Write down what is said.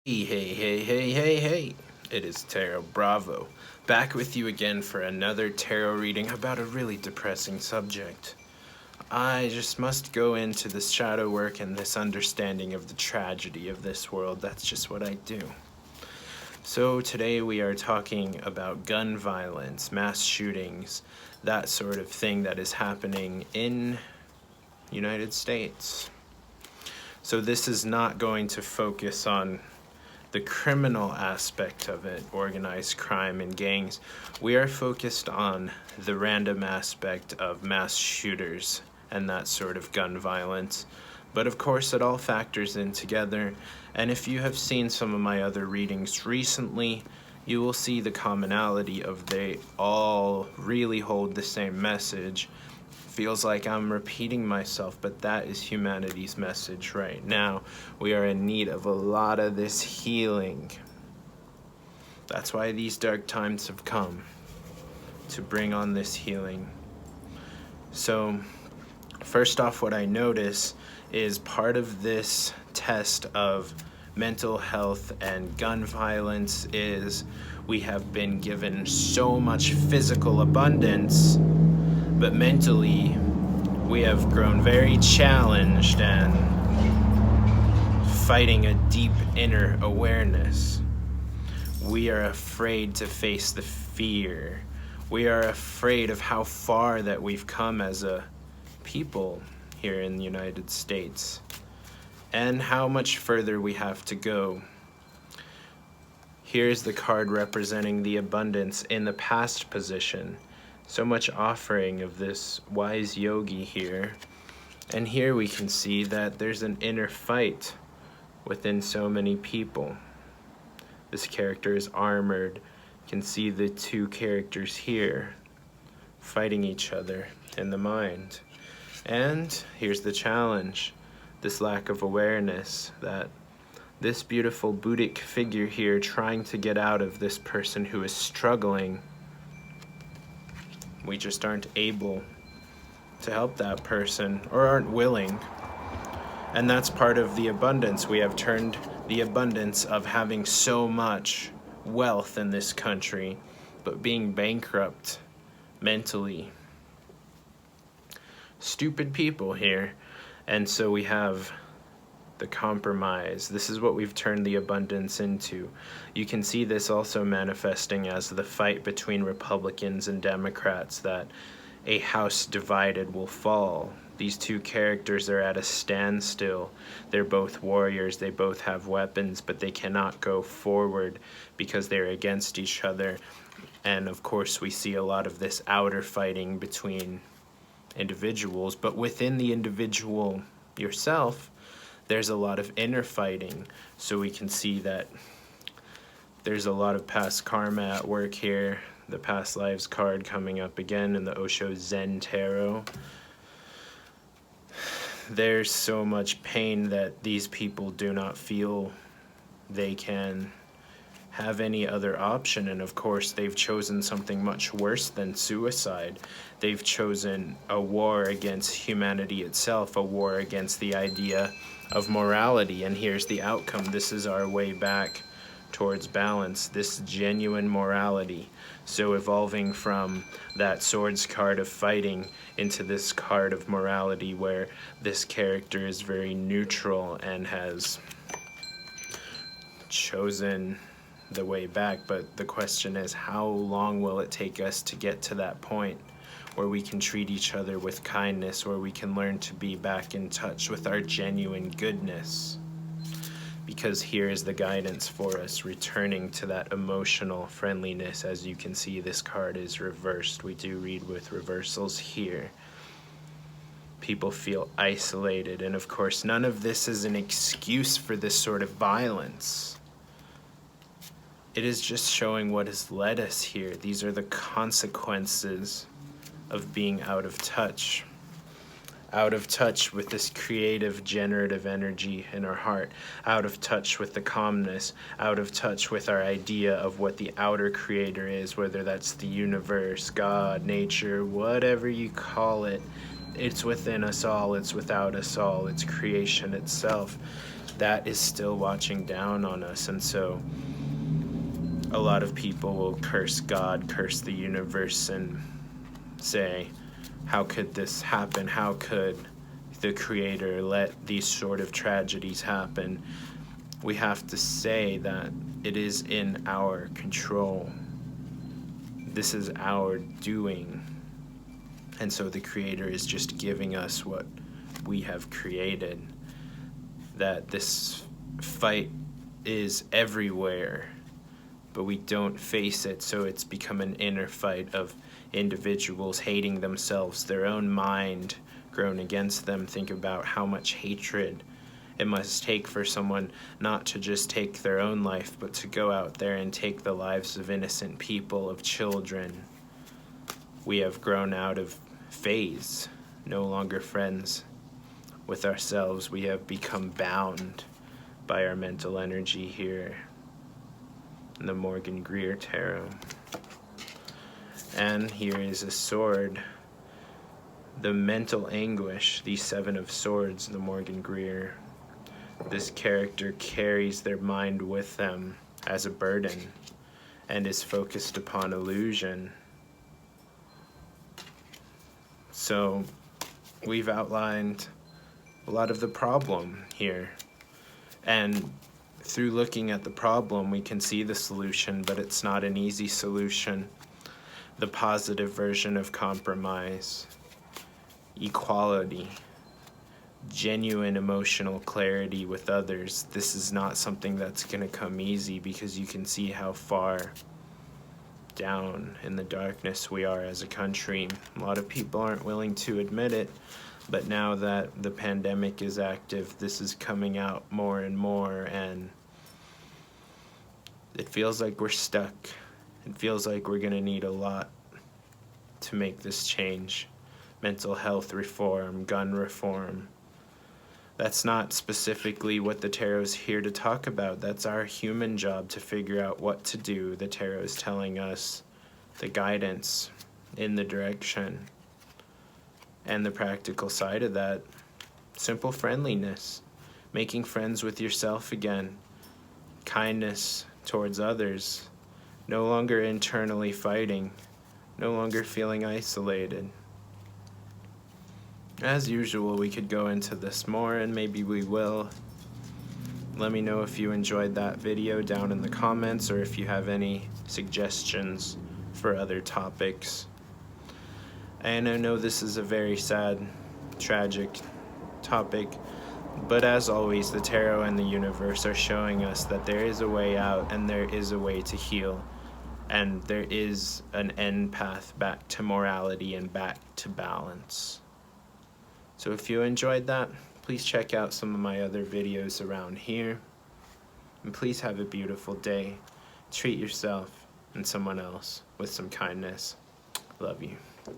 Hey. It is Tarot Bravo, back with you again for another tarot reading about a really depressing subject. I just must go into this shadow work and this understanding of the tragedy of this world. That's just what I do. So today we are talking about gun violence, mass shootings, that sort of thing that is happening in the United States. So this is not going to focus on the criminal aspect of it, organized crime and gangs. We are focused on the random aspect of mass shooters and that sort of gun violence. But of course it all factors in together, and if you have seen some of my other readings recently, you will see the commonality of they all really hold the same message. Feels like I'm repeating myself, but that is humanity's message right now. We are in need of a lot of this healing. That's why these dark times have come, to bring on this healing. So, first off, what I notice is part of this test of mental health and gun violence is we have been given so much physical abundance, but mentally, we have grown very challenged and fighting a deep inner awareness. We are afraid to face the fear. We are afraid of how far that we've come as a people here in the United States, and how much further we have to go. Here's the card representing the abundance in the past position. So much offering of this wise yogi here. And here we can see that there's an inner fight within so many people. This character is armored. You can see the two characters here fighting each other in the mind. And here's the challenge, this lack of awareness, that this beautiful Buddhic figure here trying to get out of this person who is struggling. We just aren't able to help that person, or aren't willing. And that's part of the abundance. We have turned the abundance of having so much wealth in this country, but being bankrupt mentally. Stupid people here. And so we have the compromise. This is what we've turned the abundance into. You can see this also manifesting as the fight between Republicans and Democrats, that a house divided will fall. These two characters are at a standstill. They're both warriors, they both have weapons, but they cannot go forward because they're against each other. And of course we see a lot of this outer fighting between individuals, but within the individual yourself, there's a lot of inner fighting. So we can see that there's a lot of past karma at work here. The past lives card coming up again in the Osho Zen Tarot. There's so much pain that these people do not feel they can have any other option, and of course they've chosen something much worse than suicide. They've chosen a war against humanity itself, a war against the idea of morality, and here's the outcome. This is our way back towards balance, this genuine morality. So evolving from that swords card of fighting into this card of morality, where this character is very neutral and has chosen the way back. But the question is, how long will it take us to get to that point where we can treat each other with kindness, where we can learn to be back in touch with our genuine goodness? Because here is the guidance for us, returning to that emotional friendliness. As you can see, this card is reversed. We do read with reversals here. People feel isolated, and of course none of this is an excuse for this sort of violence. It is just showing what has led us here. These are the consequences of being out of touch with this creative, generative energy in our heart, out of touch with the calmness, out of touch with our idea of what the outer creator is, whether that's the universe, God, nature, whatever you call it. It's within us all, it's without us all, it's creation itself. that is still watching down on us. And so a lot of people will curse God, curse the universe, and say, how could this happen? How could the Creator let these sort of tragedies happen? We have to say that it is in our control. This is our doing. And so the Creator is just giving us what we have created. That this fight is everywhere, but we don't face it, so it's become an inner fight of individuals hating themselves, their own mind grown against them. Think about how much hatred it must take for someone not to just take their own life, but to go out there and take the lives of innocent people, of children. We have grown out of phase, no longer friends with ourselves. We have become bound by our mental energy here in the Morgan Greer Tarot. And here is a sword, the mental anguish, the Seven of Swords, the Morgan Greer. This character carries their mind with them as a burden and is focused upon illusion. So we've outlined a lot of the problem here, and through looking at the problem we can see the solution, but it's not an easy solution. The positive version of compromise, equality, genuine emotional clarity with others. This is not something that's going to come easy, because you can see how far down in the darkness we are as a country. A lot of people aren't willing to admit it, but now that the pandemic is active, this is coming out more and more, and it feels like we're stuck. It feels like we're gonna need a lot to make this change. Mental health reform, gun reform. That's not specifically what the tarot is here to talk about. That's our human job to figure out what to do. The tarot is telling us the guidance in the direction. And the practical side of that, simple friendliness, making friends with yourself again, kindness towards others, no longer internally fighting, no longer feeling isolated. As usual, we could go into this more, and maybe we will. Let me know if you enjoyed that video down in the comments, or if you have any suggestions for other topics. And I know this is a very sad, tragic topic, but as always, the tarot and the universe are showing us that there is a way out, and there is a way to heal, and there is an end path back to morality and back to balance. So if you enjoyed that, please check out some of my other videos around here, and please have a beautiful day. Treat yourself and someone else with some kindness. Love you.